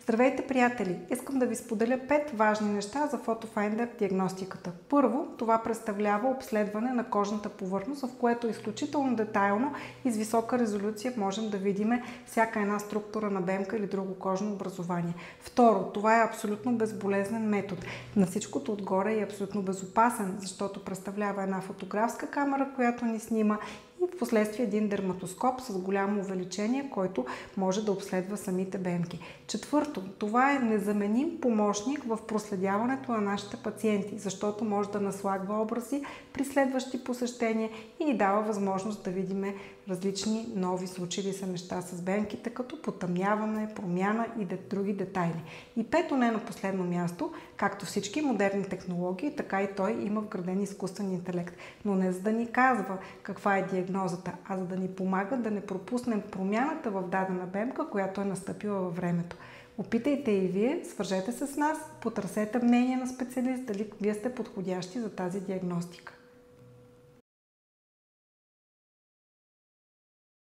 Здравейте, приятели! Искам да ви споделя 5 важни неща за PhotoFinder диагностиката. Първо, това представлява обследване на кожната повърхност, в което изключително детайлно и с висока резолюция можем да видим всяка една структура на бемка или друго кожно образование. Второ, това е абсолютно безболезнен метод. На всичкото отгоре е абсолютно безопасен, защото представлява една фотографска камера, която ни снима, и в последствие един дерматоскоп с голямо увеличение, който може да обследва самите бемки. Четвърто, това е незаменим помощник в проследяването на нашите пациенти, защото може да наслагва образи при следващи посещения и ни дава възможност да видим различни нови случили се неща с бемките, като потъмняване, промяна и други детайли. И пето, не на последно място, както всички модерни технологии, така и той има вграден изкуствен интелект. Но не за да ни казва каква е диагнозата, а за да ни помага да не пропуснем промяната в дадена бемка, която е настъпила във времето. Опитайте и вие, свържете се с нас, потърсете мнение на специалист, дали вие сте подходящи за тази диагностика.